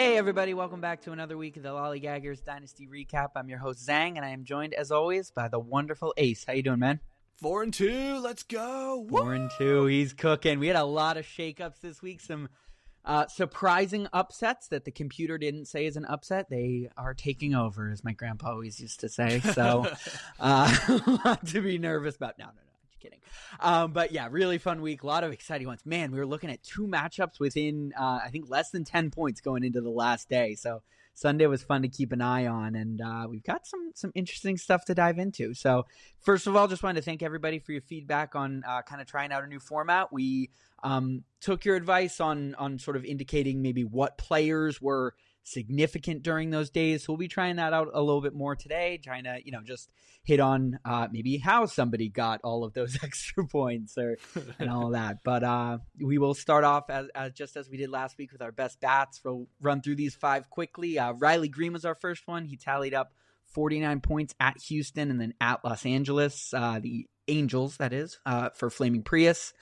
Hey everybody, welcome back to another week of the Lollygaggers Dynasty Recap. I'm your host Zang, and I am joined as always by the wonderful Ace. How you doing, man? 4-2, let's go. 4-2, he's cooking. We had a lot of shakeups this week, some surprising upsets that the computer didn't say is an upset. They are taking over, as my grandpa always used to say. So, not to be nervous about. No. Kidding. But yeah, really fun week. A lot of exciting ones. Man, we were looking at two matchups within, I think, less than 10 points going into the last day. So Sunday was fun to keep an eye on, and we've got some interesting stuff to dive into. So first of all, just wanted to thank everybody for your feedback on kind of trying out a new format. We took your advice on sort of indicating maybe what players were significant during those days. So we'll be trying that out a little bit more today, trying to, just hit on maybe how somebody got all of those extra points and all of that. But we will start off as just as we did last week with our best bats. We'll run through these five quickly. Riley Green was our first one. He tallied up 49 points at Houston and then at Los Angeles, the Angels, that is, for Flaming Prius.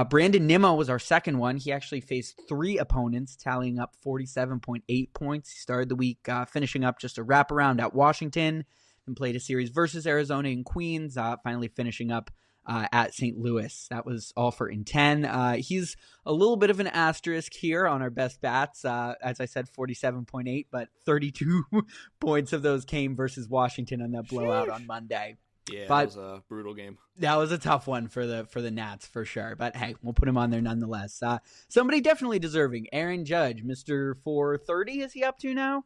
Brandon Nimmo was our second one. He actually faced three opponents, tallying up 47.8 points. He started the week finishing up just a wraparound at Washington and played a series versus Arizona and Queens, finally finishing up at St. Louis. That was all for in 10. He's a little bit of an asterisk here on our best bats. As I said, 47.8, but 32 points of those came versus Washington on that blowout on Monday. Yeah, but that was a brutal game. That was a tough one for the Nats for sure. But hey, we'll put him on there nonetheless. Somebody definitely deserving. Aaron Judge, Mr. 430, is he up to now?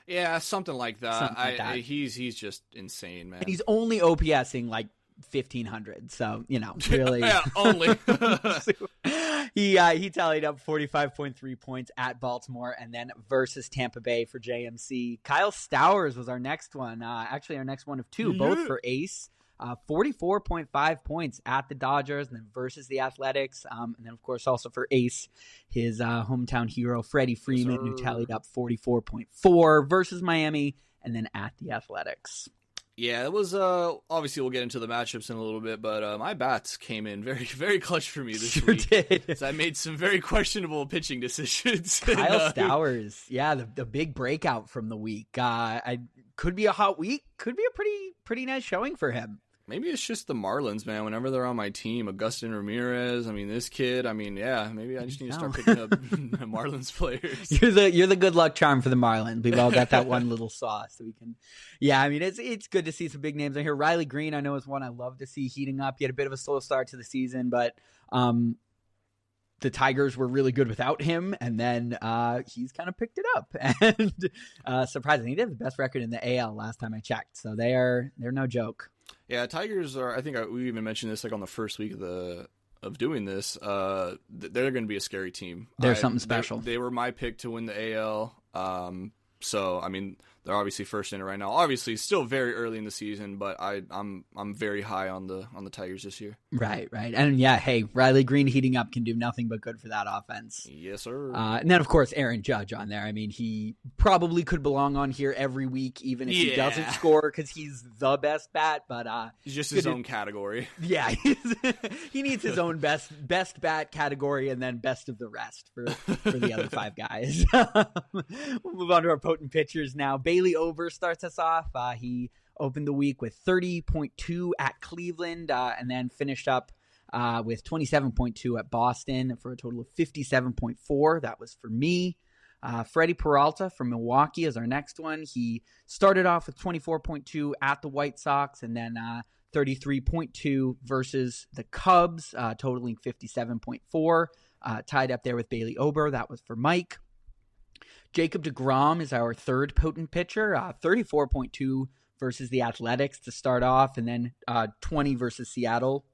Yeah, something like that. He's just insane, man. And he's only OPSing like 1,500. So, really. Yeah, only. He tallied up 45.3 points at Baltimore and then versus Tampa Bay for JMC. Kyle Stowers was our next one. Actually, our next one of two, both for Ace. 44.5 points at the Dodgers and then versus the Athletics. And then, of course, also for Ace, his hometown hero, Freddie Freeman, who tallied up 44.4 versus Miami and then at the Athletics. Yeah, it was, obviously we'll get into the matchups in a little bit, but my bats came in very, very clutch for me this week. Did. So I made some very questionable pitching decisions. Kyle Stowers, yeah, the big breakout from the week. Could be a hot week, could be a pretty nice showing for him. Maybe it's just the Marlins, man. Whenever they're on my team, Agustin Ramirez, this kid, yeah, maybe I just need to start picking up Marlins players. You're the good luck charm for the Marlins. We've all got that one little sauce that we can. Yeah, it's good to see some big names on here. Riley Green, I know, is one I love to see heating up. He had a bit of a slow start to the season, but the Tigers were really good without him, and then he's kind of picked it up. And surprisingly, he did the best record in the AL last time I checked. So they're no joke. Yeah, Tigers are. I think we even mentioned this on the first week of doing this. They're going to be a scary team. They're something special. They were my pick to win the AL. So they're obviously first in it right now. Obviously, still very early in the season, but I'm very high on the Tigers this year. Right, and yeah, hey, Riley Green heating up can do nothing but good for that offense. Yes, sir. And then of course Aaron Judge on there. He probably could belong on here every week, even if he doesn't score, because he's the best bat. But he's just his own category. Yeah, he needs his own best bat category, and then best of the rest for the other five guys. We'll move on to our potent pitchers now. Bailey Over starts us off. He opened the week with 30.2 at Cleveland and then finished up with 27.2 at Boston for a total of 57.4. That was for me. Freddie Peralta from Milwaukee is our next one. He started off with 24.2 at the White Sox and then 33.2 versus the Cubs, totaling 57.4. Tied up there with Bailey Ober. That was for Mike. Jacob deGrom is our third potent pitcher, 34.2 versus the Athletics to start off, and then 20 versus Seattle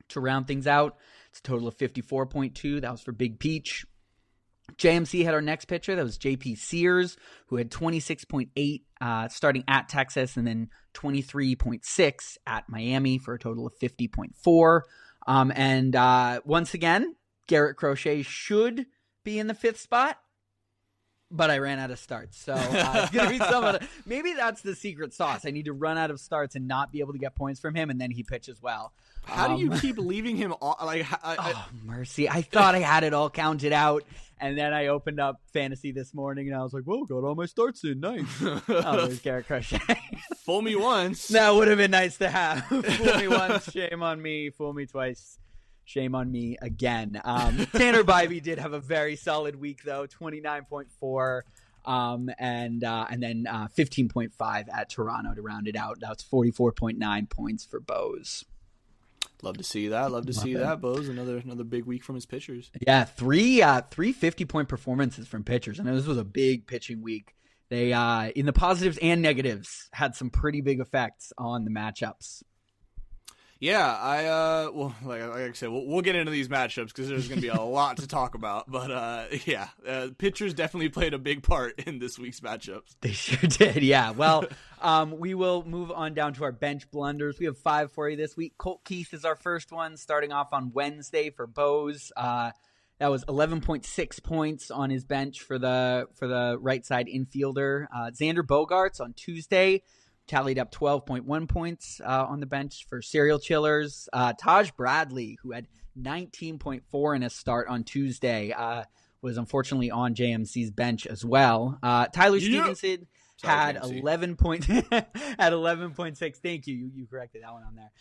to round things out. It's a total of 54.2. That was for Big Peach. JMC had our next pitcher. That was JP Sears, who had 26.8 starting at Texas, and then 23.6 at Miami for a total of 50.4. And once again, Garrett Crochet should be in the fifth spot. but I ran out of starts. So it's going to be some of the, maybe that's the secret sauce. I need to run out of starts and not be able to get points from him, and then he pitches well. How do you keep leaving him off? Mercy. I thought I had it all counted out, and then I opened up fantasy this morning, and I was like, well, got all my starts in. Nice. Oh, there's Garrett Crochet. Fool me once. That would have been nice to have. Fool me once, shame on me. Fool me twice, shame on me again. Tanner Bybee did have a very solid week, though, 29.4. And then 15.5 at Toronto to round it out. That's 44.9 points for Bohs. Love to see that. Love to see that, Bohs. Another big week from his pitchers. Yeah, three 50-point performances from pitchers. I know this was a big pitching week. They in the positives and negatives had some pretty big effects on the matchups. Yeah, like I said, we'll get into these matchups because there's going to be a lot to talk about. But pitchers definitely played a big part in this week's matchups. They sure did, yeah. Well, we will move on down to our bench blunders. We have 5 for you this week. Colt Keith is our first one, starting off on Wednesday for Bohs. That was 11.6 points on his bench for the right side infielder. Xander Bogaerts on Tuesday tallied up 12.1 points on the bench for Serial Chillers. Taj Bradley, who had 19.4 in a start on Tuesday, was unfortunately on JMC's bench as well. Tyler Stevenson had 11.6. Thank you. You corrected that one on there.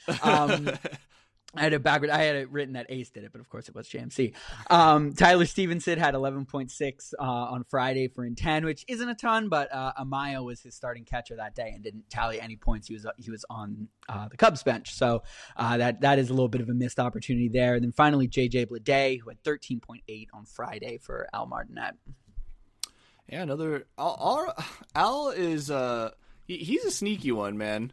I had it backward. I had it written that Ace did it, but of course it was JMC. Tyler Stevenson had 11.6 on Friday for in 10, which isn't a ton, but Amaya was his starting catcher that day and didn't tally any points. He was on the Cubs bench, so that is a little bit of a missed opportunity there. And then finally, JJ Bleday, who had 13.8 on Friday for Al Martinet. Yeah, another Al is he's a sneaky one, man.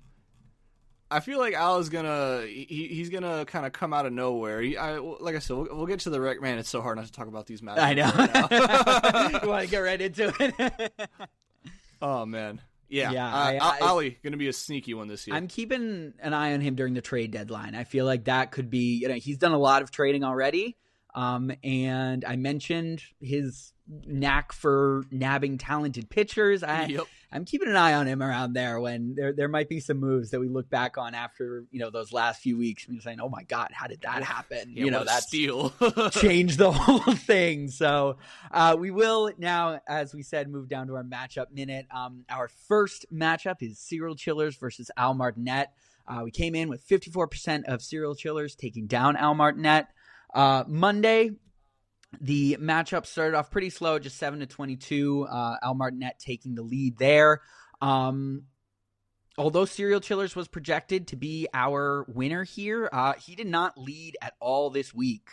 I feel like Al is he's gonna kind of come out of nowhere. Like I said, we'll get to the rec. Man, it's so hard not to talk about these matches. I know. Right You want to get right into it? Oh man, yeah. Ali gonna be a sneaky one this year. I'm keeping an eye on him during the trade deadline. I feel like that could be. He's done a lot of trading already. And I mentioned his knack for nabbing talented pitchers. I'm keeping an eye on him around there when there might be some moves that we look back on after, those last few weeks and you're saying, oh my God, how did that happen? Yeah, that's steal. Changed the whole thing. So, we will now, as we said, move down to our matchup minute. Our first matchup is Serial Chillers versus Al Martinet. We came in with 54% of Serial Chillers taking down Al Martinet. Monday, the matchup started off pretty slow, just 7-22. Al Martinet taking the lead there. Although Serial Chillers was projected to be our winner here, he did not lead at all this week.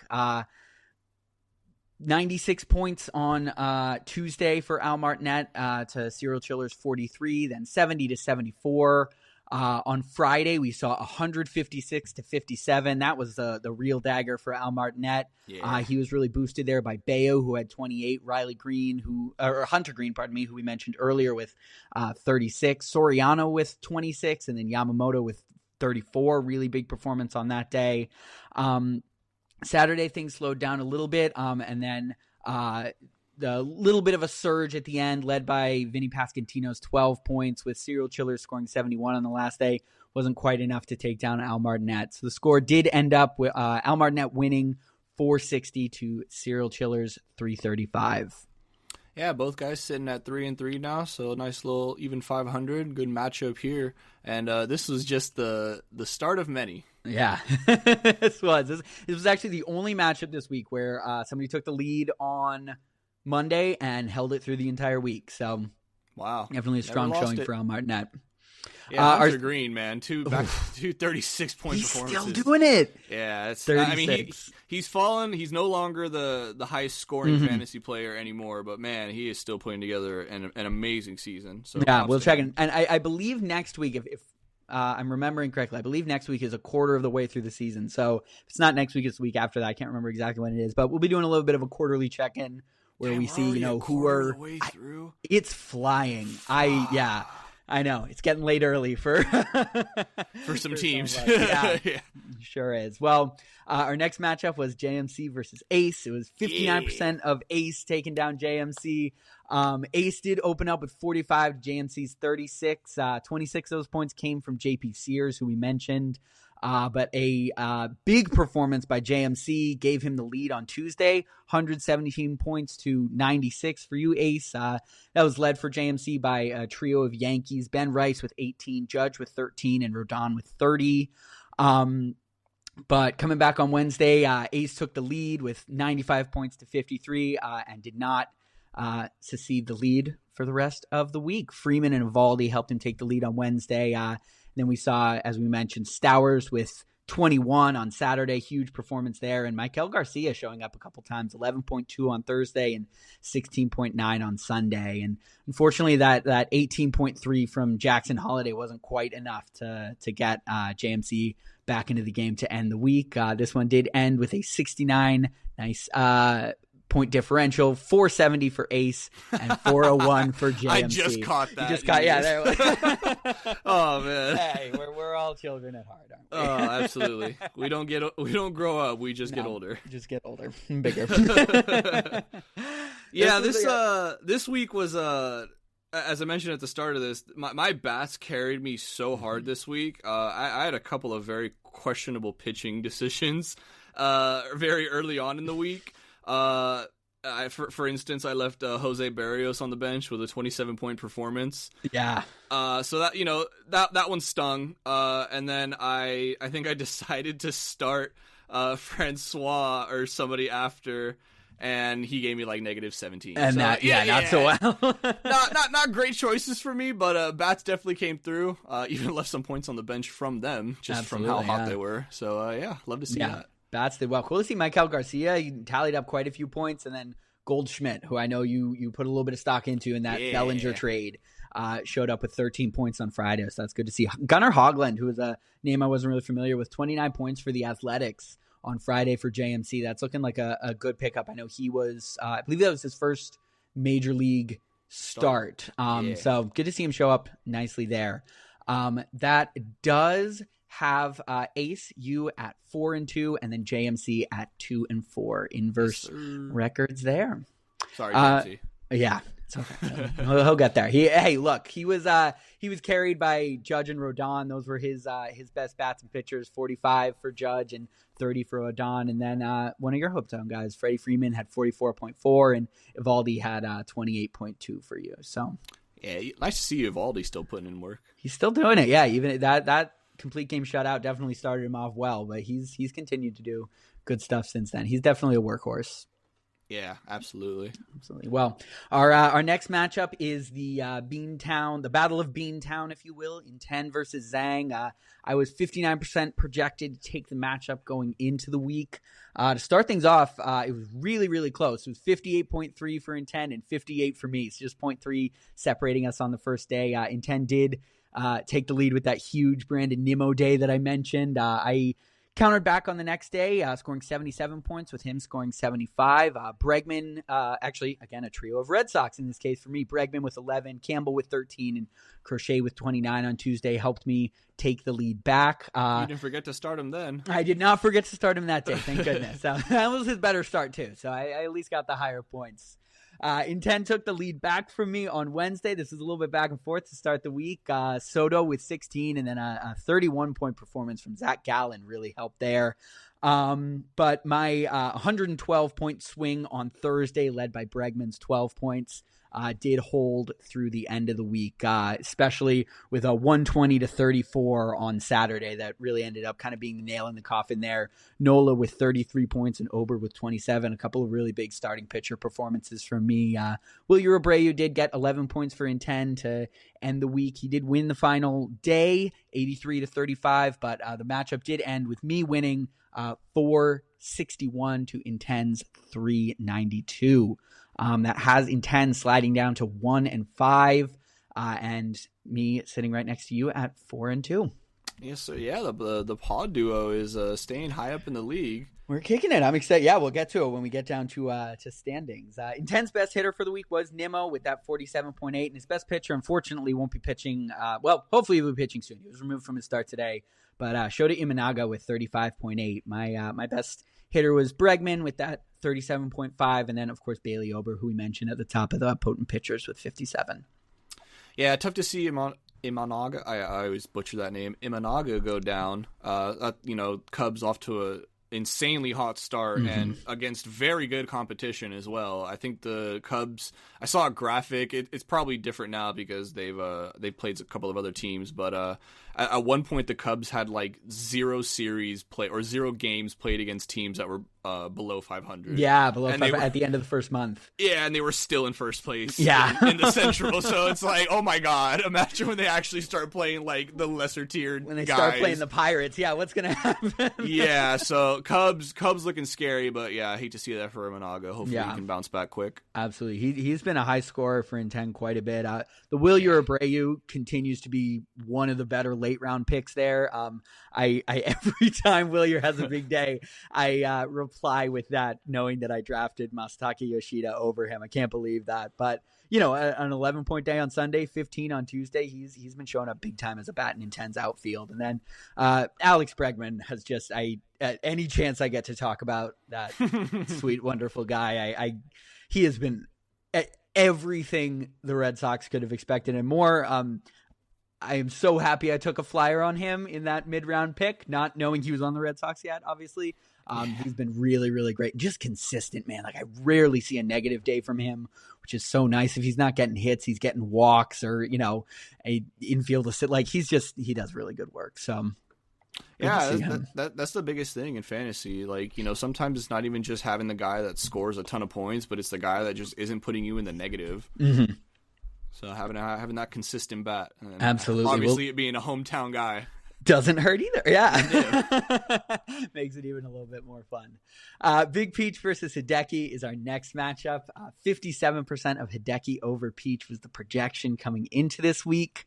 96 points on Tuesday for Al Martinet to Serial Chillers 43, then 70-74. On Friday, we saw 156-57. That was the real dagger for Al Martinet. Yeah. He was really boosted there by Bayo, who had 28, Hunter Green, who we mentioned earlier with 36, Soriano with 26, and then Yamamoto with 34. Really big performance on that day. Saturday, things slowed down a little bit, and then the little bit of a surge at the end led by Vinny Pasquantino's 12 points with Serial Chillers scoring 71 on the last day wasn't quite enough to take down Al Martinet. So the score did end up with Al Martinet winning 460 to Serial Chillers 335. Yeah, both guys sitting at 3-3 now, so a nice little even 500. Good matchup here. And this was just the start of many. Yeah, this was actually the only matchup this week where somebody took the lead on Monday and held it through the entire week. So, wow, definitely a strong showing for Al Martinet. Yeah, Hunter Green, man, two 36-point performances. He's still doing it. Yeah, it's. 36. I mean, he's fallen. He's no longer the highest scoring fantasy player anymore. But man, he is still putting together an amazing season. So yeah, we'll check in. And I believe next week, if I'm remembering correctly, I believe next week is a quarter of the way through the season. So if it's not next week, it's the week after that. I can't remember exactly when it is, but we'll be doing a little bit of a quarterly check-in where we see, who are way through. It's flying. I know it's getting late early for some teams. Yeah, sure is. Well, our next matchup was JMC versus Ace. It was 59% of Ace taking down JMC. Ace did open up with 45 to JMC's 36. 26 of those points came from JP Sears, who we mentioned. But a big performance by JMC gave him the lead on Tuesday, 117 points to 96 for you, Ace. That was led for JMC by a trio of Yankees, Ben Rice with 18, Judge with 13, and Rodon with 30. But coming back on Wednesday, Ace took the lead with 95 points to 53 and did not secede the lead for the rest of the week. Freeman and Evaldi helped him take the lead on Wednesday. Then we saw, as we mentioned, Stowers with 21 on Saturday. Huge performance there. And Michael Garcia showing up a couple times, 11.2 on Thursday and 16.9 on Sunday. And unfortunately, that 18.3 from Jackson Holiday wasn't quite enough to get JMC back into the game to end the week. This one did end with a 69. Nice point differential, 470 for Ace and 401 for JMC. I just caught that. You just caught, yeah. There it was. Oh man. Hey, we're all children at heart, aren't we? Oh, absolutely. We don't grow up. We just get older. Just get older, bigger. Yeah, this week was as I mentioned at the start of this, my bats carried me so hard this week. I had a couple of very questionable pitching decisions very early on in the week. For instance, I left Jose Barrios on the bench with a 27-point performance. Yeah. So that that one stung. And then I think I decided to start Francois or somebody after, and he gave me like -17. And so, not so well. not great choices for me, but bats definitely came through. Even left some points on the bench from them, just Absolutely, from how hot they were. So love to see that. Bats did well. Cool to see Michael Garcia. He tallied up quite a few points, and then Goldschmidt, who I know you put a little bit of stock into in that Bellinger trade, showed up with 13 points on Friday, so that's good to see. Gunnar Hogland, who is a name I wasn't really familiar with, 29 points for the Athletics on Friday for JMC. That's looking like a good pickup. I know he was, I believe that was his first major league start. So good to see him show up nicely there. That does have Ace, you at 4-2, and then JMC at 2-4. Inverse records there. Sorry, JMC. Yeah, it's okay. He'll get there. He was carried by Judge and Rodon. Those were his best bats and pitchers. 45 for Judge and 30 for Rodon. And then one of your hometown guys, Freddie Freeman, had 44.4, and Evaldi had 28.2 for you. So yeah, nice to see Evaldi still putting in work. He's still doing it. Yeah, even that complete game shutout definitely started him off well, but he's continued to do good stuff since then. He's definitely a workhorse. Yeah, absolutely. Well, our next matchup is the Beantown, the Battle of Beantown, if you will, in 10 versus Zang. I was 59% projected to take the matchup going into the week. To start things off, it was really, really close. It was 58.3 for Intent and 58 for me. It's just 0.3 separating us on the first day. Intent did take the lead with that huge Brandon Nimmo day that I mentioned. I countered back on the next day, scoring 77 points with him scoring 75. Bregman, actually, again, a trio of Red Sox in this case for me. Bregman with 11, Campbell with 13, and Crochet with 29 on Tuesday helped me take the lead back. You didn't forget to start him then. I did not forget to start him that day, thank goodness. So that was his better start too, so I at least got the higher points. Intent took the lead back from me on Wednesday. This was a little bit back and forth to start the week. Soto with 16, and then a 31-point performance from Zach Gallen really helped there. But my 112-point swing on Thursday, led by Bregman's 12 points, did hold through the end of the week, especially with a 120-34 on Saturday. That really ended up kind of being the nail in the coffin there. Nola with 33 points and Ober with 27. A couple of really big starting pitcher performances from me. Wilyer Abreu did get 11 points for Intent to end the week. He did win the final day, 83-35, but the matchup did end with me winning 461 to Intent's 392. That has Intent sliding down to 1-5, and me sitting right next to you at 4-2. Yes, sir. Yeah, the pod duo is staying high up in the league. We're kicking it. I'm excited. Yeah, we'll get to it when we get down to standings. Intense best hitter for the week was Nimmo with that 47.8, and his best pitcher, unfortunately, won't be pitching. Hopefully he'll be pitching soon. He was removed from his start today, but Shota Imanaga with 35.8. My best hitter was Bregman with that 37.5, and then of course Bailey Ober, who we mentioned at the top of the potent pitchers with 57. Yeah, tough to see Imanaga. I always butcher that name. Imanaga go down. Cubs off to a insanely hot start and against very good competition as well. I think the Cubs, I saw a graphic. It's probably different now because they've played a couple of other teams, but at one point the Cubs had like 0 games played against teams that were below 500. Yeah, below 500 at the end of the first month. Yeah, and they were still in first place. Yeah. in the Central. So it's like, oh my God! Imagine when they actually start playing like the lesser tiered when they guys. start playing the Pirates. Yeah, what's gonna happen? Yeah, so Cubs looking scary, but yeah, I hate to see that for Imanaga. Hopefully he can bounce back quick. Absolutely, he's been a high scorer for Intent quite a bit. The Wilyer Abreu continues to be one of the better late round picks there. I every time Wilyer has a big day, I reply with that, knowing that I drafted Masataka Yoshida over him. I can't believe that, but an 11-point day on Sunday, 15 on Tuesday. He's been showing up big time as a bat in Intent's outfield. And then Alex Bregman has just at any chance I get to talk about that sweet, wonderful guy, he has been everything the Red Sox could have expected and more. I am so happy I took a flyer on him in that mid-round pick, not knowing he was on the Red Sox yet, obviously. He's been really, really great. Just consistent, man. Like, I rarely see a negative day from him, which is so nice. If he's not getting hits, he's getting walks or, a infield assist. Like, he does really good work. So, yeah, that's the biggest thing in fantasy. Like, sometimes it's not even just having the guy that scores a ton of points, but it's the guy that just isn't putting you in the negative. Mm-hmm. So having that consistent bat. And absolutely. Obviously, it being a hometown guy. Doesn't hurt either. Yeah. Makes it even a little bit more fun. Big Peach versus Hideki is our next matchup. 57% of Hideki over Peach was the projection coming into this week.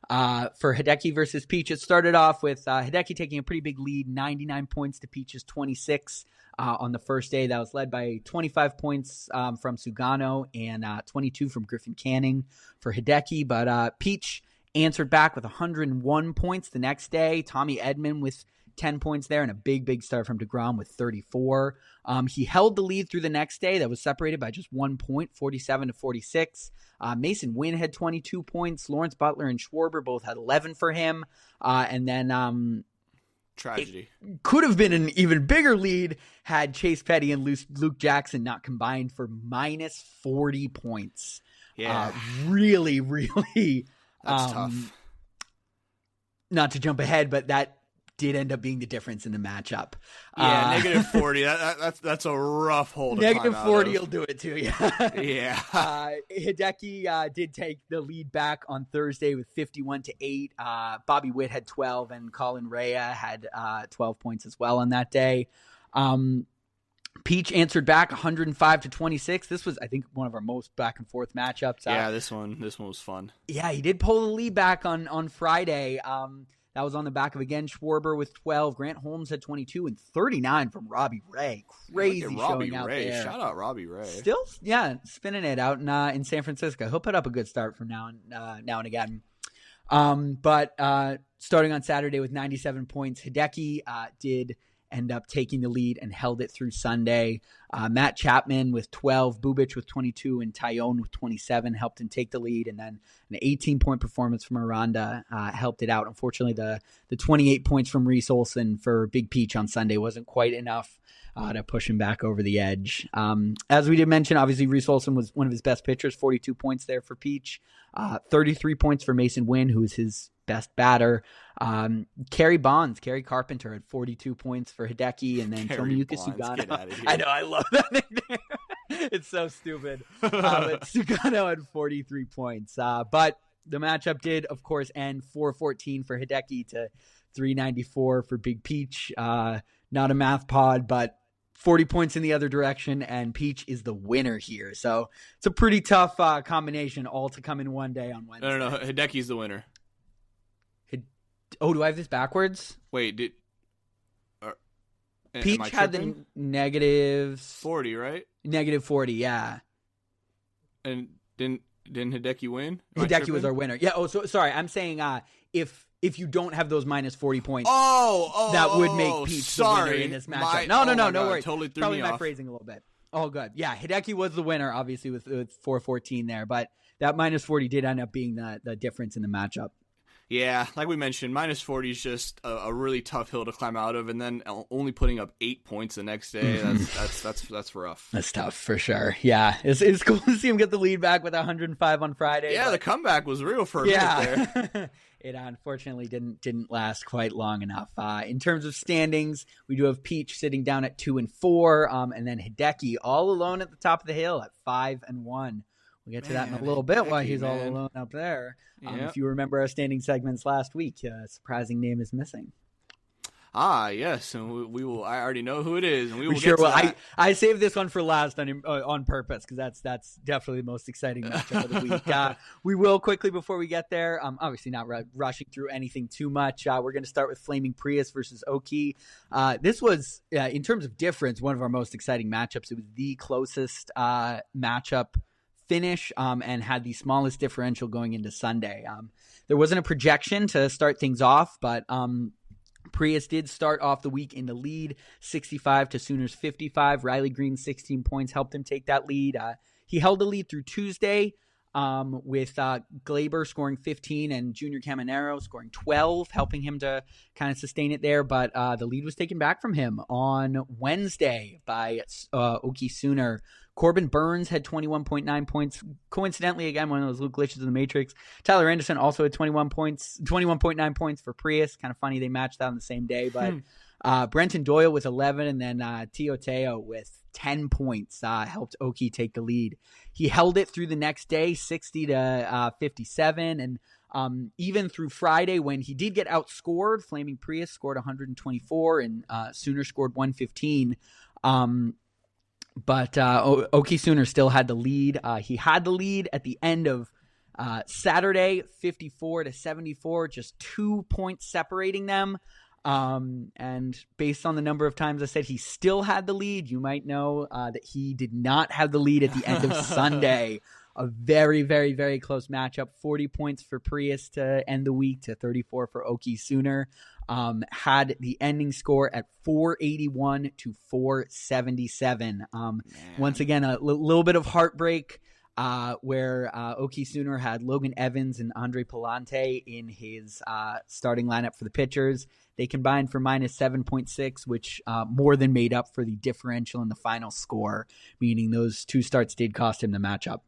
For Hideki versus Peach, it started off with Hideki taking a pretty big lead, 99 points to Peach's 26 on the first day. That was led by 25 points from Sugano and 22 from Griffin Canning for Hideki. But Peach answered back with 101 points the next day. Tommy Edman with 10 points there and a big start from DeGrom with 34. He held the lead through the next day. That was separated by just 1 point, 47-46. Mason Wynn had 22 points. Lawrence Butler and Schwarber both had 11 for him. And then tragedy. It could have been an even bigger lead had Chase Petty and Luke Jackson not combined for minus 40 points. Yeah. Really, really. That's tough. Not to jump ahead, but that did end up being the difference in the matchup. Yeah, negative 40. That's a rough hold. Negative 40 will do it to you. Yeah. Hideki did take the lead back on Thursday with 51-8. Bobby Witt had 12, and Colin Rea had 12 points as well on that day. Peach answered back 105-26. This was, I think, one of our most back and forth matchups. Yeah, this one was fun. Yeah, he did pull the lead back on Friday. That was on the back of, again, Schwarber with 12. Grant Holmes had 22 and 39 from Robbie Ray. Crazy showing out there. Shout out Robbie Ray. Still, yeah, spinning it out in San Francisco. He'll put up a good start from now and again. But starting on Saturday with 97 points, Hideki did end up taking the lead and held it through Sunday. Matt Chapman with 12, Bubic with 22, and Tyone with 27 helped him take the lead. And then an 18-point performance from Aranda helped it out. Unfortunately, the 28 points from Reese Olson for Big Peach on Sunday wasn't quite enough to push him back over the edge. As we did mention, obviously Reese Olson was one of his best pitchers, 42 points there for Peach, 33 points for Mason Wynn, who was his best batter. Kerry Carpenter had 42 points for Hideki, and then Tomoyuki Sugano. I know, I love that nickname. It's so stupid. But Sugano had 43 points. But the matchup did, of course, end 4-14 for Hideki to 394 for Big Peach. Not a math pod, but 40 points in the other direction, and Peach is the winner here. So it's a pretty tough combination, all to come in one day on Wednesday. No. Hideki's the winner. Oh, do I have this backwards? Wait, Peach had the negative 40, right? Negative 40, yeah. And didn't Hideki win? Hideki was our winner. Yeah. Oh, so sorry. I'm saying if you don't have those minus 40 points, that would make Peach the winner in this matchup. No worries. Totally threw Probably me my off. phrasing a little bit. Oh, good. Yeah, Hideki was the winner, obviously, with 414 there, but that minus 40 did end up being the difference in the matchup. Yeah, like we mentioned, minus 40 is just a really tough hill to climb out of, and then only putting up 8 points the next day, that's rough. That's tough for sure. Yeah, it's cool to see him get the lead back with 105 on Friday. Yeah, the comeback was real for a minute there. It unfortunately didn't last quite long enough. In terms of standings, we do have Peach sitting down at 2 and 4, and then Hideki all alone at the top of the hill at 5 and 1. We'll get to that in a little bit while he's all alone up there. If you remember our standing segments last week, a surprising name is missing. Yes, and we will. I already know who it is, and we will sure get to that. I saved this one for last on purpose because that's definitely the most exciting matchup of the week. We will quickly before we get there. Obviously not rushing through anything too much. We're going to start with Flaming Prius versus Oki. This was in terms of difference one of our most exciting matchups. It was the closest matchup finish and had the smallest differential going into Sunday. There wasn't a projection to start things off, but Prius did start off the week in the lead, 65 to Sooners 55. Riley Green, 16 points, helped him take that lead. He held the lead through Tuesday with Glaber scoring 15 and Junior Caminero scoring 12, helping him to kind of sustain it there. But the lead was taken back from him on Wednesday by Oki Sooner. Corbin Burns had 21.9 points. Coincidentally, again, one of those little glitches in the Matrix. Tyler Anderson also had 21.9 points for Prius. Kind of funny they matched that on the same day. But Brenton Doyle with 11 and then Tio Teo with 10 points helped Oki take the lead. He held it through the next day, 60 to 57. And even through Friday when he did get outscored, Flaming Prius scored 124 and Sooner scored 115. But Oki Sooner still had the lead. He had the lead at the end of Saturday, 54 to 74, just 2 points separating them. And based on the number of times I said he still had the lead, you might know that he did not have the lead at the end of Sunday. A very, very, very close matchup. 40 points for Prius to end the week to 34 for Oki Sooner. Had the ending score at 481 to 477. Once again, a little bit of heartbreak where Oki Sooner had Logan Evans and Andre Palante in his starting lineup for the pitchers. They combined for minus 7.6, which more than made up for the differential in the final score, meaning those two starts did cost him the matchup.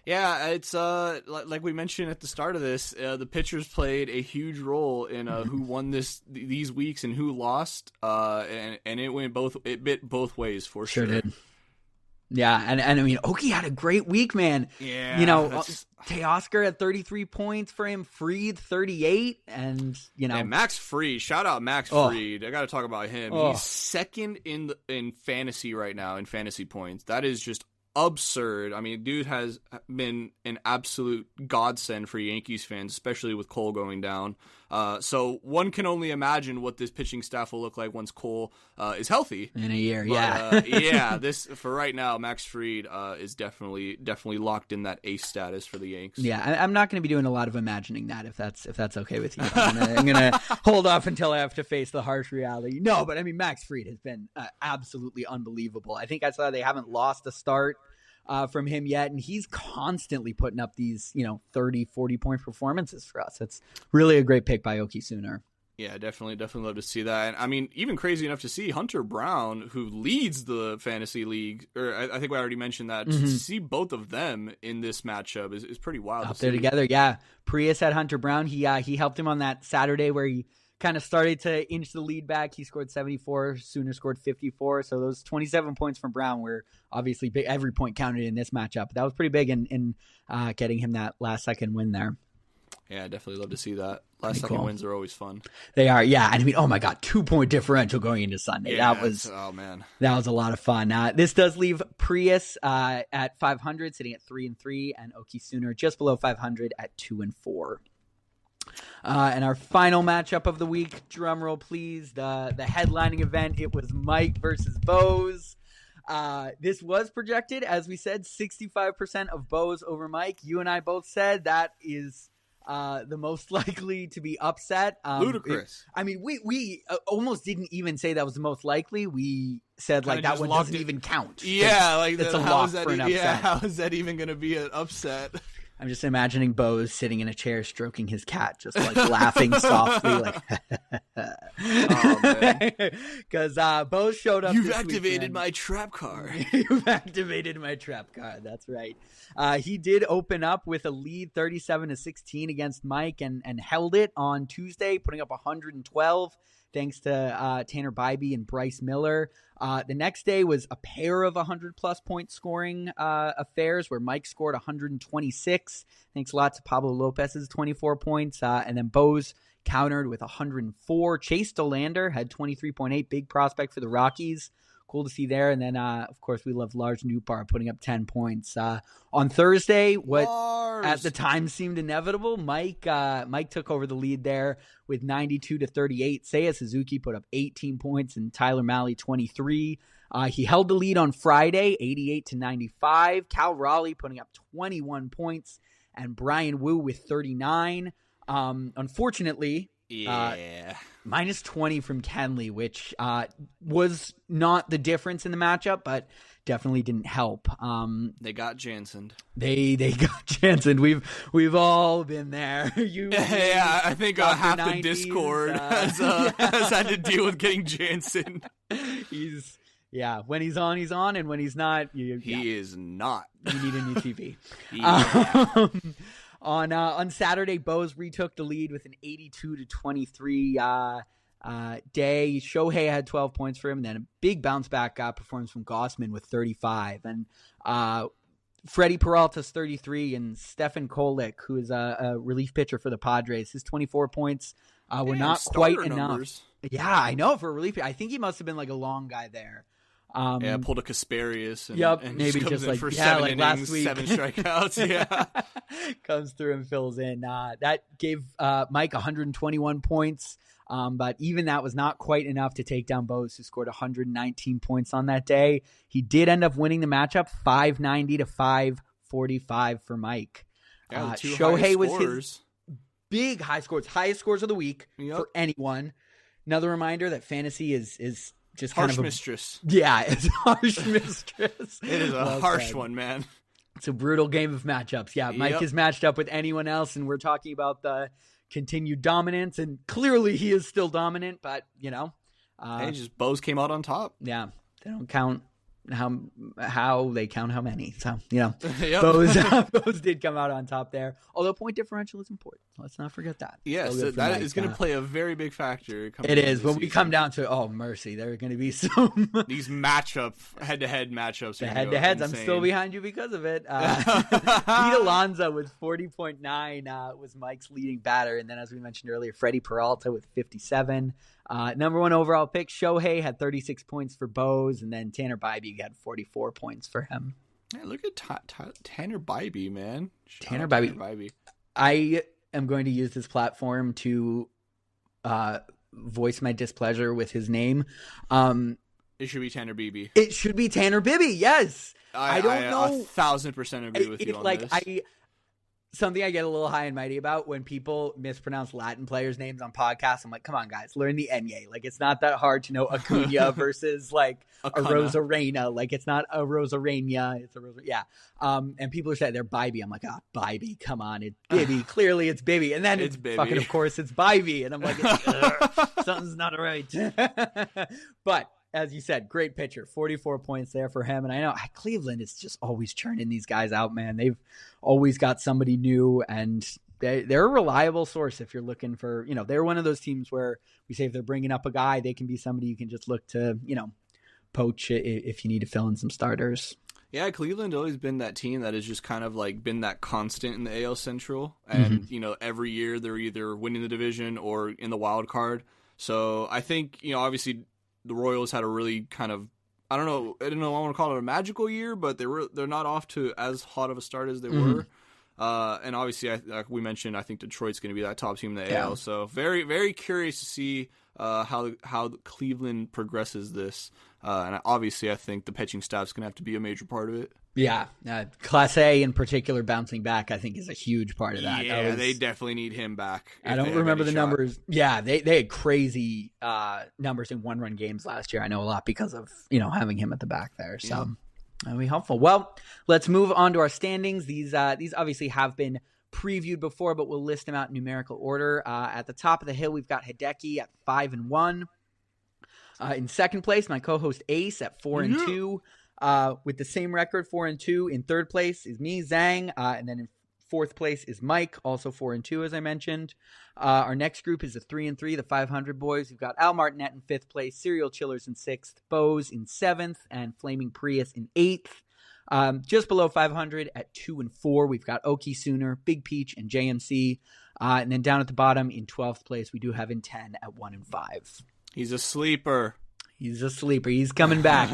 Yeah, it's like we mentioned at the start of this, the pitchers played a huge role in who won these weeks and who lost, and it bit both ways for sure. Sure did. Yeah, and I mean, Oki had a great week, man. Yeah, you know, Teoscar had 33 points for him, Fried 38, and Max Fried. Shout out Max Fried. I got to talk about him. He's second in fantasy right now in fantasy points. That is just absurd. I mean, dude has been an absolute godsend for Yankees fans, especially with Cole going down. So one can only imagine what this pitching staff will look like once Cole is healthy in a year. This for right now, Max Fried is definitely locked in that ace status for the Yanks. Yeah, I'm not going to be doing a lot of imagining that if that's okay with you. I'm gonna hold off until I have to face the harsh reality. No, but I mean, Max Fried has been absolutely unbelievable. I think I saw they haven't lost a start from him yet, and he's constantly putting up these 30, 40 point performances for us. It's really a great pick by Oki Sooner. Yeah, definitely love to see that. And I mean, even crazy enough to see Hunter Brown, who leads the fantasy league, or I think we already mentioned that, to see both of them in this matchup is pretty wild. Up there together, yeah. Prius had Hunter Brown. He helped him on that Saturday where he kind of started to inch the lead back. He scored 74. Sooner scored 54. So those 27 points from Brown were obviously big. Every point counted in this matchup. That was pretty big in getting him that last second win there. Yeah, definitely love to see that. Last second wins are always fun. They are, yeah. And I mean, oh my God, 2-point differential going into Sunday. Yeah, that was a lot of fun. This does leave Prius at 500, sitting at 3-3, and Oki Sooner just below 500 at 2-4. And our final matchup of the week, drumroll please, the headlining event, it was Mike versus Bohs. This was projected, as we said, 65% of Bohs over Mike. You and I both said that is the most likely to be upset. Ludicrous. We almost didn't even say that was the most likely. We said Kinda like that just one locked doesn't it. even count. Yeah, like it's a how lock is that for an yeah, upset. how is that even going to be an upset? I'm just imagining Bohs sitting in a chair stroking his cat, just like laughing softly, like. Oh man! Because Bohs showed up. You've this activated weekend. my trap card. You've activated my trap card. That's right. He did open up with a lead, 37-16 against Mike, and held it on Tuesday, putting up 112. Thanks to Tanner Bybee and Bryce Miller. The next day was a pair of 100-plus point scoring affairs where Mike scored 126. Thanks a lot to Pablo Lopez's 24 points. And then Bohs countered with 104. Chase Dolander had 23.8, big prospect for the Rockies. Cool to see there. And then, of course, we love Lars Nootbaar putting up 10 points. On Thursday, what at the time seemed inevitable, Mike took over the lead there with 92-38. Seiya Suzuki put up 18 points and Tyler Malley 23. He held the lead on Friday, 88-95. Cal Raleigh putting up 21 points and Brian Wu with 39. Unfortunately, minus 20 from Kenley, which was not the difference in the matchup, but definitely didn't help. They got Jansen'd. They got Jansen. We've all been there. Yeah, I think half 90s, the Discord has had to deal with getting Jansen. When he's on, he's on, and when he's not, he is not. You need a new TV. Yeah. On Saturday, Bohs retook the lead with an 82-23 day. Shohei had 12 points for him, and then a big bounce back performance from Gossman with 35. And Freddie Peralta's 33, and Stefan Kolik, who is a relief pitcher for the Padres, his 24 points were not quite enough. Numbers. Yeah, I know, for a relief. I think he must have been like a long guy there. Pulled a Kasparius. And maybe just like for like 7 innings, last week. 7 strikeouts. Yeah, comes through and fills in. That gave Mike 121 points, but even that was not quite enough to take down Bohs, who scored 119 points on that day. He did end up winning the matchup, 590-545 for Mike. Yeah, Shohei was his big high scores, highest scores of the week for anyone. Another reminder that fantasy is just kind harsh of mistress. Yeah, it's harsh mistress. It is a harsh one, man. It's a brutal game of matchups. Yeah, Mike is matched up with anyone else, and we're talking about the continued dominance, and clearly he is still dominant, but, just Bohs came out on top. Yeah, they don't count how they count how many. So, Bohs did come out on top there. Although point differential is important. Let's not forget that. Yes, that is going to play a very big factor. It is. When we come down to, oh, mercy, there are going to be some... These head-to-head matchups. The head-to-heads, I'm still behind you because of it. Pete Alonso with 40.9 was Mike's leading batter. And then, as we mentioned earlier, Freddie Peralta with 57. Number one overall pick, Shohei, had 36 points for Bohs, and then Tanner Bybee had 44 points for him. Yeah, look at Tanner Bybee, man. Tanner Bybee. I am going to use this platform to voice my displeasure with his name. It should be Tanner Bybee. It should be Tanner Bibby, yes. I don't know. 1,000% agree with you on this. Something I get a little high and mighty about when people mispronounce Latin players' names on podcasts. I'm like, come on, guys, learn the Enye. Like, it's not that hard to know Acuna versus like a Rosarena. Like, it's not a Rosarena. It's a and people are saying they're Bybee. I'm like, Bybee, come on, it's Bibby. Clearly, it's Bibby. And then it's fucking, of course, it's Bybee. And I'm like, something's not right. But as you said, great pitcher, 44 points there for him. And I know Cleveland is just always churning these guys out, man. They've always got somebody new, and they're a reliable source if you're looking for, they're one of those teams where we say if they're bringing up a guy, they can be somebody you can just look to, poach if you need to fill in some starters. Yeah, Cleveland always been that team that has just kind of like been that constant in the AL Central. And, every year they're either winning the division or in the wild card. So I think, obviously the Royals had a really kind of, I don't know, I want to call it a magical year, but they're not off to as hot of a start as they were. And obviously, like we mentioned, I think Detroit's going to be that top team in the AL. So very, very curious to see how Cleveland progresses this. And obviously, I think the pitching staff's going to have to be a major part of it. Yeah, Class A in particular bouncing back, I think, is a huge part of that. Yeah, they definitely need him back. I don't remember the numbers. Yeah, they had crazy numbers in one-run games last year. I know a lot because of having him at the back there. So that'll be helpful. Well, let's move on to our standings. These obviously have been previewed before, but we'll list them out in numerical order. At the top of the hill, we've got Hideki at 5-1. In second place, my co-host Ace at 4-2. With the same record, 4-2. In third place is me, Zang, and then in fourth place is Mike, also 4-2, as I mentioned. Our next group is the 3-3, the 500 boys. We've got Al Martinet in fifth place, Serial Chillers in sixth, Bohs in seventh, and Flaming Prius in eighth. Just below 500 at 2-4, we've got Okie Sooner, Big Peach, and JMC. And then down at the bottom in 12th place, we do have in 10 at 1-5. He's a sleeper. He's a sleeper. He's coming back.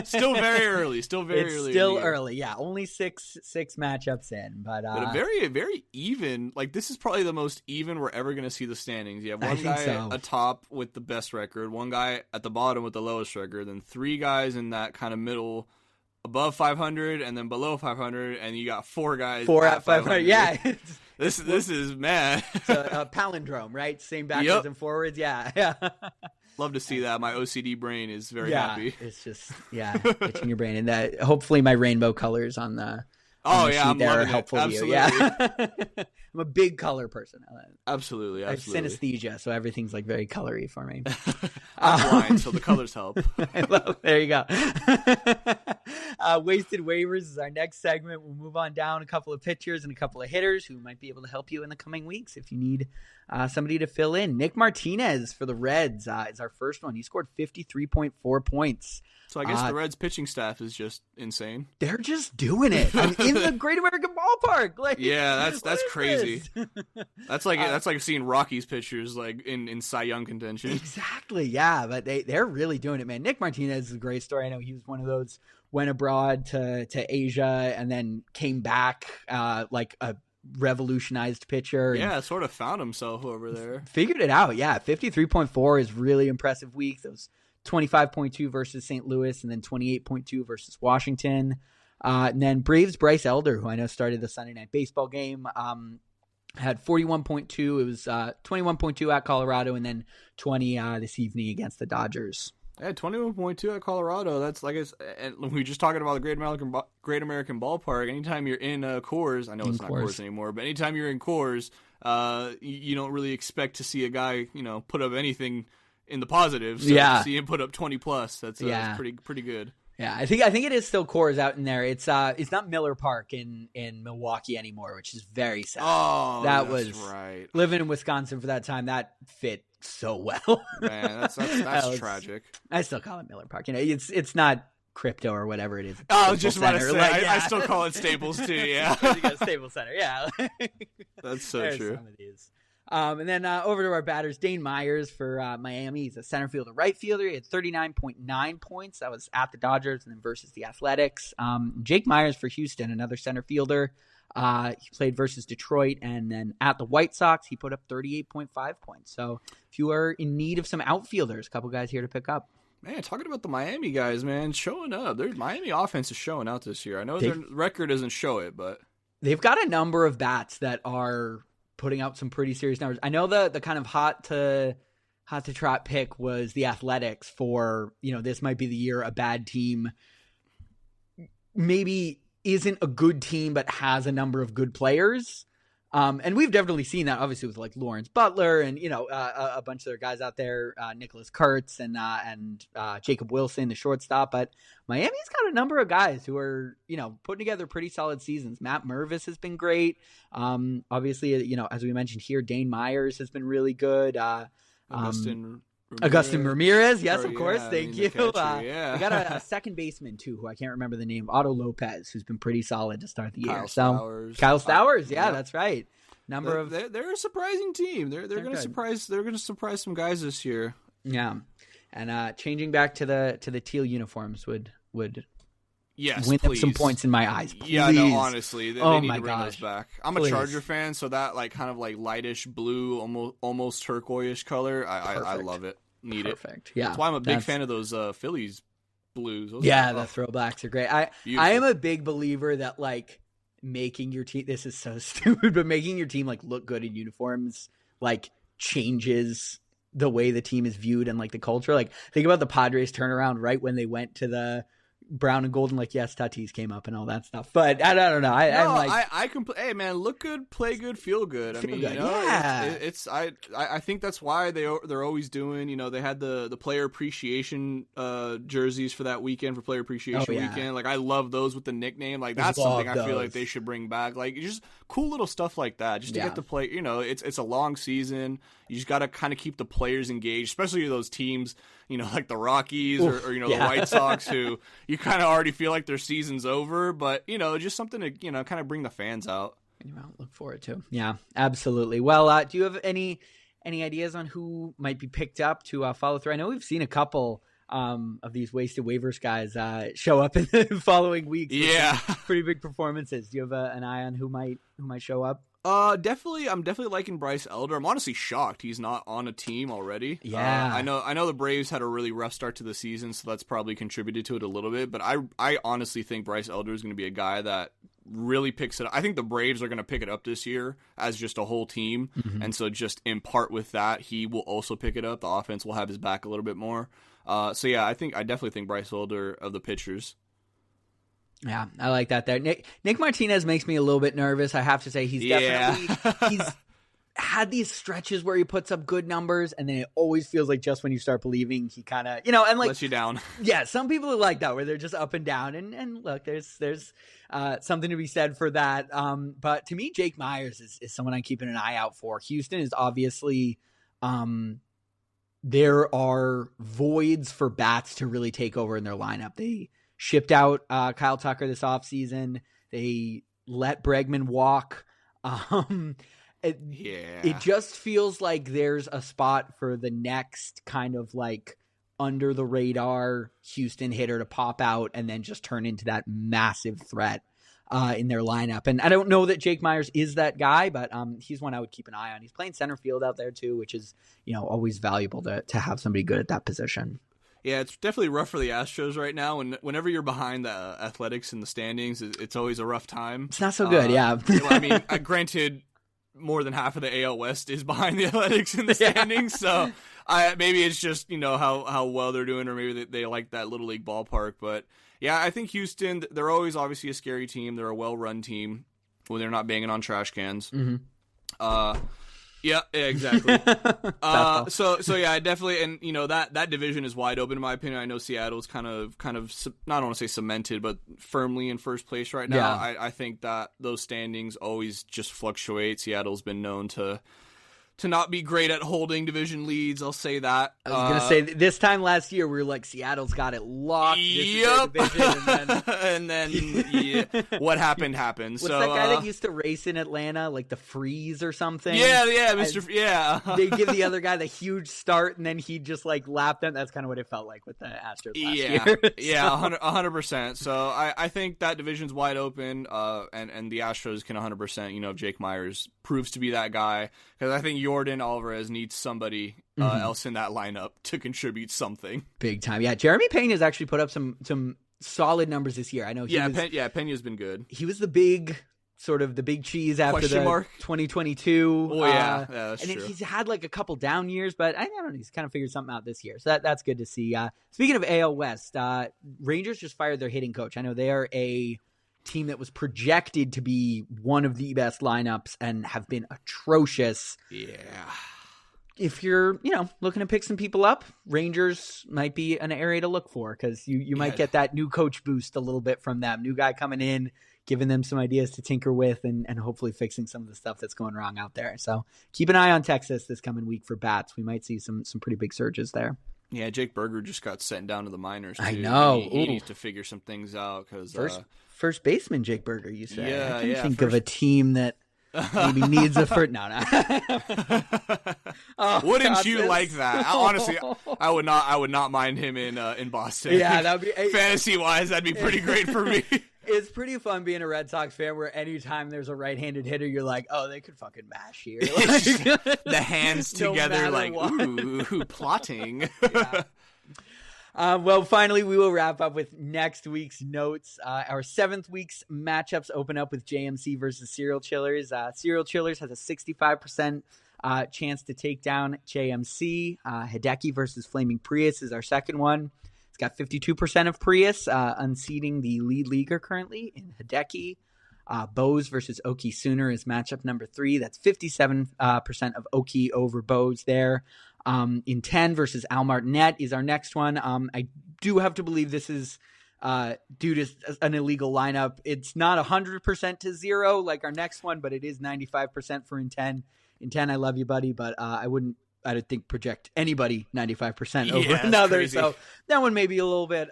Still very early. It's still early. Yeah, only six matchups in, but a very, very even. Like, this is probably the most even we're ever going to see the standings. You have one guy atop with the best record, one guy at the bottom with the lowest record, then three guys in that kind of middle, above 500, and then below 500, and you got four guys at 500. Yeah. This is man. It's a palindrome, right? Same backwards and forwards. Yeah. Love to see that. My OCD brain is very happy. It's just itching your brain, and that hopefully my rainbow colors on the I'm there are loving helpful it. to Absolutely. you. Yeah. I'm a big color person. Absolutely. I have synesthesia, so everything's like very colory for me. I'm blind, so the colors help. Well, there you go. Wasted waivers is our next segment. We'll move on down a couple of pitchers and a couple of hitters who might be able to help you in the coming weeks if you need somebody to fill in. Nick Martinez for the Reds is our first one. He scored 53.4 points. So I guess the Reds pitching staff is just insane. They're just doing it in the Great American Ballpark. Like, yeah, that's crazy. That's like seeing Rockies pitchers like in Cy Young contention. Exactly, yeah, but they're really doing it, man. Nick Martinez is a great story. I know he was one of those went abroad to Asia and then came back like a revolutionized pitcher. Yeah, sort of found himself over there. Figured it out, yeah. 53.4 is really impressive week. Those 25.2 versus St. Louis, and then 28.2 versus Washington. And then Braves' Bryce Elder, who I know started the Sunday Night Baseball game, had 41.2. It was 21.2 at Colorado, and then 20 this evening against the Dodgers. Yeah, 21.2 at Colorado. That's like and we were just talking about the Great American Ballpark. Anytime you're in Coors, I know it's not Coors anymore, but anytime you're in Coors, you don't really expect to see a guy, put up anything in the positive. So to see him put up 20 plus, that's pretty good. Yeah, I think it is still Coors out in there. It's not Miller Park in Milwaukee anymore, which is very sad. Oh, that's was right. Living in Wisconsin for that time, that fit so well. Man, that's tragic. I still call it Miller Park. It's not Crypto or whatever it is. I was just about to say, I still call it Staples too. Yeah, you got Staples Center. Yeah, that's so true. Some of these. And then over to our batters, Dane Myers for Miami. He's a center fielder, right fielder. He had 39.9 points. That was at the Dodgers and then versus the Athletics. Jake Myers for Houston, another center fielder. He played versus Detroit, and then at the White Sox, he put up 38.5 points. So if you are in need of some outfielders, a couple guys here to pick up. Man, talking about the Miami guys, man, showing up. Their Miami offense is showing out this year. I know their record doesn't show it, but they've got a number of bats that are putting out some pretty serious numbers. I know the kind of hot to trot pick was the Athletics for, this might be the year a bad team maybe isn't a good team but has a number of good players. And we've definitely seen that, obviously, with like Lawrence Butler and a bunch of other guys out there, Nicholas Kurtz and Jacob Wilson, the shortstop. But Miami's got a number of guys who are putting together pretty solid seasons. Matt Mervis has been great. Obviously, as we mentioned here, Dane Myers has been really good. Augustin Ramirez, yes, of course. Thank you. We got a second baseman too, who I can't remember the name, Otto Lopez, who's been pretty solid to start the year. Kyle Stowers, that's right. They're a surprising team. They're going to surprise. They're going to surprise some guys this year. Yeah, and changing back to the teal uniforms would Yes, win them please. some points in my eyes. Please. Yeah, no, honestly, they Oh need my to bring gosh. those back. I'm Please. a Charger fan, so that like kind of like lightish blue, almost turquoise color, I love it. Need Perfect. it. Yeah, That's why I'm a big fan of those Phillies blues. Those the throwbacks are great. I am a big believer that like making your team. This is so stupid, but making your team like look good in uniforms like changes the way the team is viewed and like the culture. Like think about the Padres turnaround right when they went to the brown and golden, like yes, Tatis came up and all that stuff. But I don't know. Hey man, look good, play good, feel good. Feel good. You know, yeah. I think that's why they're always doing. You know, they had the player appreciation jerseys for that weekend, for player appreciation weekend. Like I love those with the nickname. Like that's something I feel like they should bring back. Like just cool little stuff like that, just to get the play. You know, it's a long season. You just got to kind of keep the players engaged, especially those teams. You know, like the Rockies or the White Sox, who you kind of already feel like their season's over, but you know, just something to kind of bring the fans out. Look forward to. Yeah, absolutely. Well, do you have any ideas on who might be picked up to follow through? I know we've seen a couple of these wasted waivers guys show up in the following weeks. Yeah, pretty big performances. Do you have an eye on who might show up? I'm definitely liking Bryce Elder. I'm honestly shocked he's not on a team already. Yeah. I know the Braves had a really rough start to the season, so that's probably contributed to it a little bit, but I honestly think Bryce Elder is going to be a guy that really picks it up. I think the Braves are going to pick it up this year as just a whole team, and so just in part with that, he will also pick it up. The offense will have his back a little bit more. So yeah, I definitely think Bryce Elder of the pitchers. Yeah, I like that there. Nick Martinez makes me a little bit nervous. I have to say he's definitely he's had these stretches where he puts up good numbers, and then it always feels like just when you start believing, he kind of and like lets you down. Yeah, some people are like that where they're just up and down. And look, there's something to be said for that. But to me, Jake Myers is someone I'm keeping an eye out for. Houston is obviously there are voids for bats to really take over in their lineup. They shipped out Kyle Tucker this offseason. They let Bregman walk. It just feels like there's a spot for the next kind of like under the radar Houston hitter to pop out and then just turn into that massive threat in their lineup. And I don't know that Jake Myers is that guy, but he's one I would keep an eye on. He's playing center field out there too, which is, always valuable to have somebody good at that position. Yeah, it's definitely rough for the Astros right now. Whenever you're behind the Athletics in the standings, it's always a rough time. It's not so good, yeah. I mean, granted, more than half of the AL West is behind the Athletics in the standings, so maybe it's just how well they're doing, or maybe they like that little league ballpark. But yeah, I think Houston, they're always obviously a scary team. They're a well-run team when they're not banging on trash cans. Mm-hmm. Yeah, exactly. So yeah, I definitely, and that division is wide open in my opinion. I know Seattle's kind of not want to say cemented, but firmly in first place right now. Yeah. I think that those standings always just fluctuate. Seattle's been known to not be great at holding division leads. I'll say that. I was going to say, this time last year, we were like, Seattle's got it locked. Yep. And then what happened. What's that guy that used to race in Atlanta, like the Freeze or something? Yeah, Mr. Yeah. They give the other guy the huge start, and then he just like lapped them. That's kind of what it felt like with the Astros last year. Yeah, 100%. So I think that division's wide open, and the Astros can 100%, if Jake Myers proves to be that guy, because I think Jordan Alvarez needs somebody else in that lineup to contribute something big time. Yeah, Jeremy Pena has actually put up some solid numbers this year. I know. Pena's been good. He was the big cheese after question mark 2022. Oh yeah, that's and true. Then he's had like a couple down years, but I don't know. He's kind of figured something out this year, so that's good to see. Speaking of AL West, Rangers just fired their hitting coach. I know they are a team that was projected to be one of the best lineups and have been atrocious. Yeah. If you're, looking to pick some people up, Rangers might be an area to look for, because you might get that new coach boost a little bit from them. New guy coming in, giving them some ideas to tinker with, and hopefully fixing some of the stuff that's going wrong out there. So keep an eye on Texas this coming week for bats. We might see some pretty big surges there. Yeah, Jake Berger just got sent down to the minors, too. I know. He needs to figure some things out, because First baseman Jake Berger, you say? Yeah, I can think of a team that maybe needs a first. No. Wouldn't you like that? Honestly, I would not mind him in Boston. Yeah, that'd be fantasy wise, that'd be pretty great for me. It's pretty fun being a Red Sox fan where anytime there's a right-handed hitter, you're like, oh, they could fucking mash here. Like, the hands no together, like, what. ooh, plotting. Yeah. Well, finally, we will wrap up with next week's notes. Our 7th week's matchups open up with JMC versus Serial Chillers. Serial Chillers has a 65% chance to take down JMC. Hideki versus Flaming Prius is our second one. It's got 52% of Prius, unseating the lead leaguer currently in Hideki. Bohs versus Oki Sooner is matchup number 3. That's 57% of Oki over Bohs there. In 10 versus Al Martinet is our next one. I do have to believe this is due to an illegal lineup. It's not 100% to 0 like our next one, but it is 95% for in 10. In 10, I love you, buddy, but I don't think project anybody 95% over another. Crazy. So that one may be a little bit.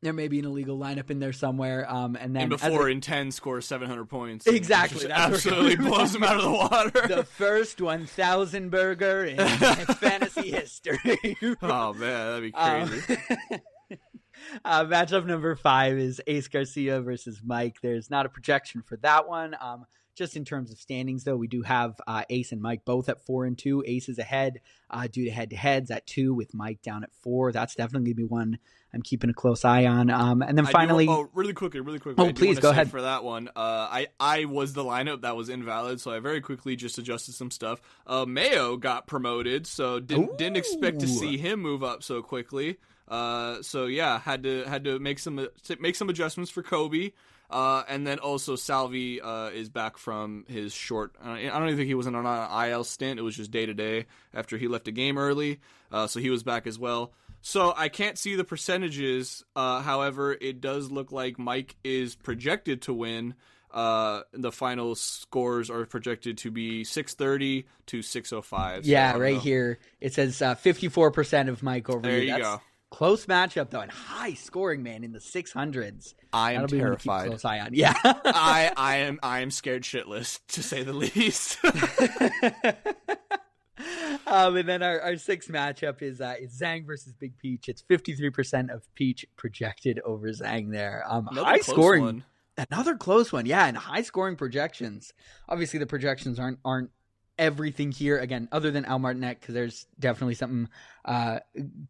There may be an illegal lineup in there somewhere. And then before in 10 scores 700 points. Exactly. Absolutely blows them out of the water. The first 1,000 burger in fantasy history. Oh, man, that'd be crazy. Matchup number 5 is Ace Garcia versus Mike. There's not a projection for that one. Just in terms of standings, though, we do have Ace and Mike both at 4 and 2. Ace is ahead due to head-to-heads at 2, with Mike down at 4. That's definitely going to be one I'm keeping a close eye on. And then finally, really quickly. Oh, please go ahead for that one. I was the lineup that was invalid, so I very quickly just adjusted some stuff. Mayo got promoted, so didn't expect to see him move up so quickly. So yeah, had to make some adjustments for Kobe. And then also Salvi is back from his short. I don't even think he was on an IL stint. It was just day to day after he left a game early. So he was back as well. So I can't see the percentages. However, it does look like Mike is projected to win. The final scores are projected to be 630 to 605. Yeah, right here it says 54% of Mike over. There you go. Close matchup though, and high scoring, man, in the 600s. I am terrified. Keep a close eye on. Yeah, I am scared shitless, to say the least. And then our 6th matchup is Zang versus Big Peach. It's 53% of Peach projected over Zang there. High scoring one. Another close one, yeah, and high scoring projections. Obviously, the projections aren't everything here again, other than Al Martinet, because there's definitely something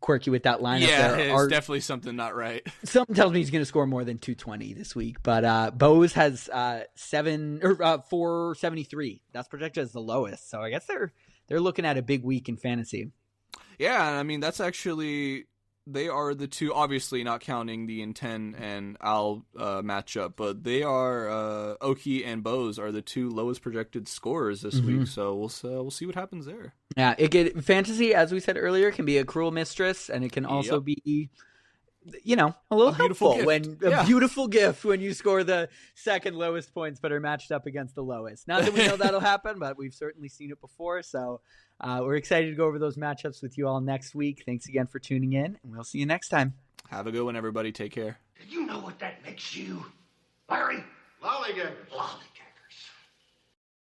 quirky with that lineup. Yeah, there's definitely something not right. Something tells me he's going to score more than 220 this week. But Bohs has 473. That's projected as the lowest. So I guess they're looking at a big week in fantasy. Yeah, I mean that's actually. They are the two, obviously not counting the Inten and Al matchup, but they are Oki and Bohs are the two lowest projected scorers this week. So we'll see what happens there. Yeah, fantasy, as we said earlier, can be a cruel mistress, and it can also be, a little helpful beautiful gift when you score the second lowest points, but are matched up against the lowest. Not that we know that'll happen, but we've certainly seen it before. So. We're excited to go over those matchups with you all next week. Thanks again for tuning in, and we'll see you next time. Have a good one, everybody. Take care. Do you know what that makes you, Larry? Lollygaggers. Lollygaggers.